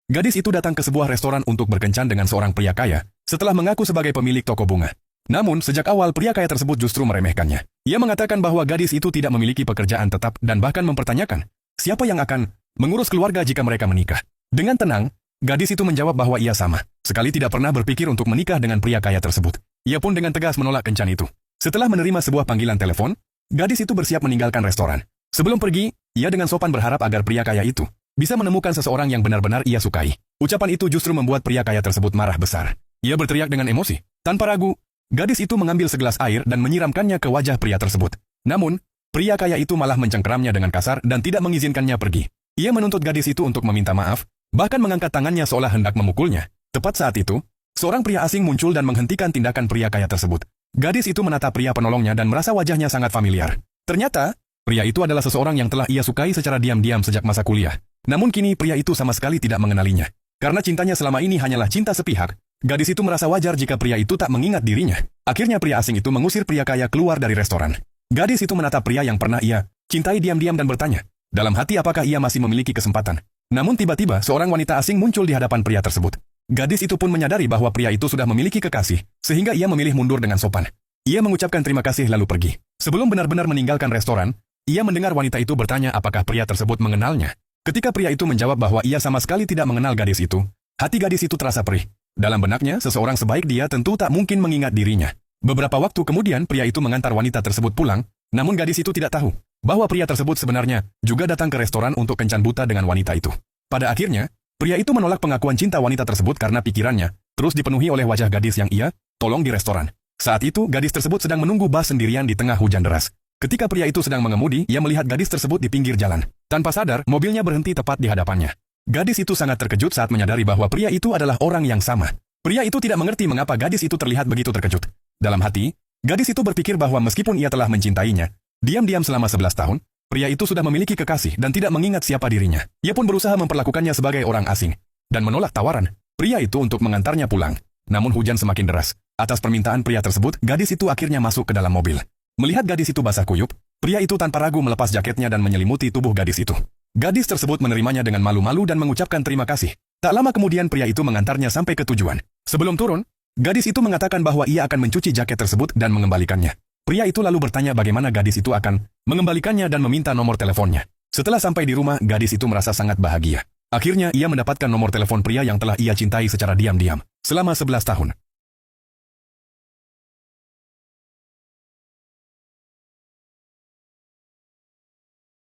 Gadis itu datang ke sebuah restoran untuk berkencan dengan seorang pria kaya, setelah mengaku sebagai pemilik toko bunga. Namun, sejak awal pria kaya tersebut justru meremehkannya. Ia mengatakan bahwa gadis itu tidak memiliki pekerjaan tetap dan bahkan mempertanyakan, siapa yang akan mengurus keluarga jika mereka menikah. Dengan tenang, gadis itu menjawab bahwa ia sama sekali tidak pernah berpikir untuk menikah dengan pria kaya tersebut. Ia pun dengan tegas menolak kencan itu. Setelah menerima sebuah panggilan telepon, gadis itu bersiap meninggalkan restoran. Sebelum pergi, ia dengan sopan berharap agar pria kaya itu bisa menemukan seseorang yang benar-benar ia sukai. Ucapan itu justru membuat pria kaya tersebut marah besar. Ia berteriak dengan emosi. Tanpa ragu, gadis itu mengambil segelas air dan menyiramkannya ke wajah pria tersebut. Namun, pria kaya itu malah mencengkeramnya dengan kasar dan tidak mengizinkannya pergi. Ia menuntut gadis itu untuk meminta maaf, bahkan mengangkat tangannya seolah hendak memukulnya. Tepat saat itu, seorang pria asing muncul dan menghentikan tindakan pria kaya tersebut. Gadis itu menatap pria penolongnya dan merasa wajahnya sangat familiar. Ternyata, pria itu adalah seseorang yang telah ia sukai secara diam-diam sejak masa kuliah. Namun kini pria itu sama sekali tidak mengenalinya. Karena cintanya selama ini hanyalah cinta sepihak, gadis itu merasa wajar jika pria itu tak mengingat dirinya. Akhirnya pria asing itu mengusir pria kaya keluar dari restoran. Gadis itu menatap pria yang pernah ia cintai diam-diam dan bertanya, dalam hati apakah ia masih memiliki kesempatan. Namun tiba-tiba seorang wanita asing muncul di hadapan pria tersebut. Gadis itu pun menyadari bahwa pria itu sudah memiliki kekasih, sehingga ia memilih mundur dengan sopan. Ia mengucapkan terima kasih lalu pergi. Sebelum benar-benar meninggalkan restoran, ia mendengar wanita itu bertanya apakah pria tersebut mengenalnya. Ketika pria itu menjawab bahwa ia sama sekali tidak mengenal gadis itu, hati gadis itu terasa perih. Dalam benaknya, seseorang sebaik dia tentu tak mungkin mengingat dirinya. Beberapa waktu kemudian pria itu mengantar wanita tersebut pulang, namun gadis itu tidak tahu bahwa pria tersebut sebenarnya juga datang ke restoran untuk kencan buta dengan wanita itu. Pada akhirnya, pria itu menolak pengakuan cinta wanita tersebut karena pikirannya terus dipenuhi oleh wajah gadis yang ia tolong di restoran. Saat itu, gadis tersebut sedang menunggu bus sendirian di tengah hujan deras. Ketika pria itu sedang mengemudi, ia melihat gadis tersebut di pinggir jalan. Tanpa sadar, mobilnya berhenti tepat di hadapannya. Gadis itu sangat terkejut saat menyadari bahwa pria itu adalah orang yang sama. Pria itu tidak mengerti mengapa gadis itu terlihat begitu terkejut. Dalam hati, gadis itu berpikir bahwa meskipun ia telah mencintainya, diam-diam selama 11 tahun, pria itu sudah memiliki kekasih dan tidak mengingat siapa dirinya. Ia pun berusaha memperlakukannya sebagai orang asing dan menolak tawaran pria itu untuk mengantarnya pulang. Namun hujan semakin deras. Atas permintaan pria tersebut, gadis itu akhirnya masuk ke dalam mobil. Melihat gadis itu basah kuyup, pria itu tanpa ragu melepas jaketnya dan menyelimuti tubuh gadis itu. Gadis tersebut menerimanya dengan malu-malu dan mengucapkan terima kasih. Tak lama kemudian pria itu mengantarnya sampai ke tujuan. Sebelum turun, gadis itu mengatakan bahwa ia akan mencuci jaket tersebut dan mengembalikannya. Pria itu lalu bertanya bagaimana gadis itu akan mengembalikannya dan meminta nomor teleponnya. Setelah sampai di rumah, gadis itu merasa sangat bahagia. Akhirnya ia mendapatkan nomor telepon pria yang telah ia cintai secara diam-diam selama 11 tahun.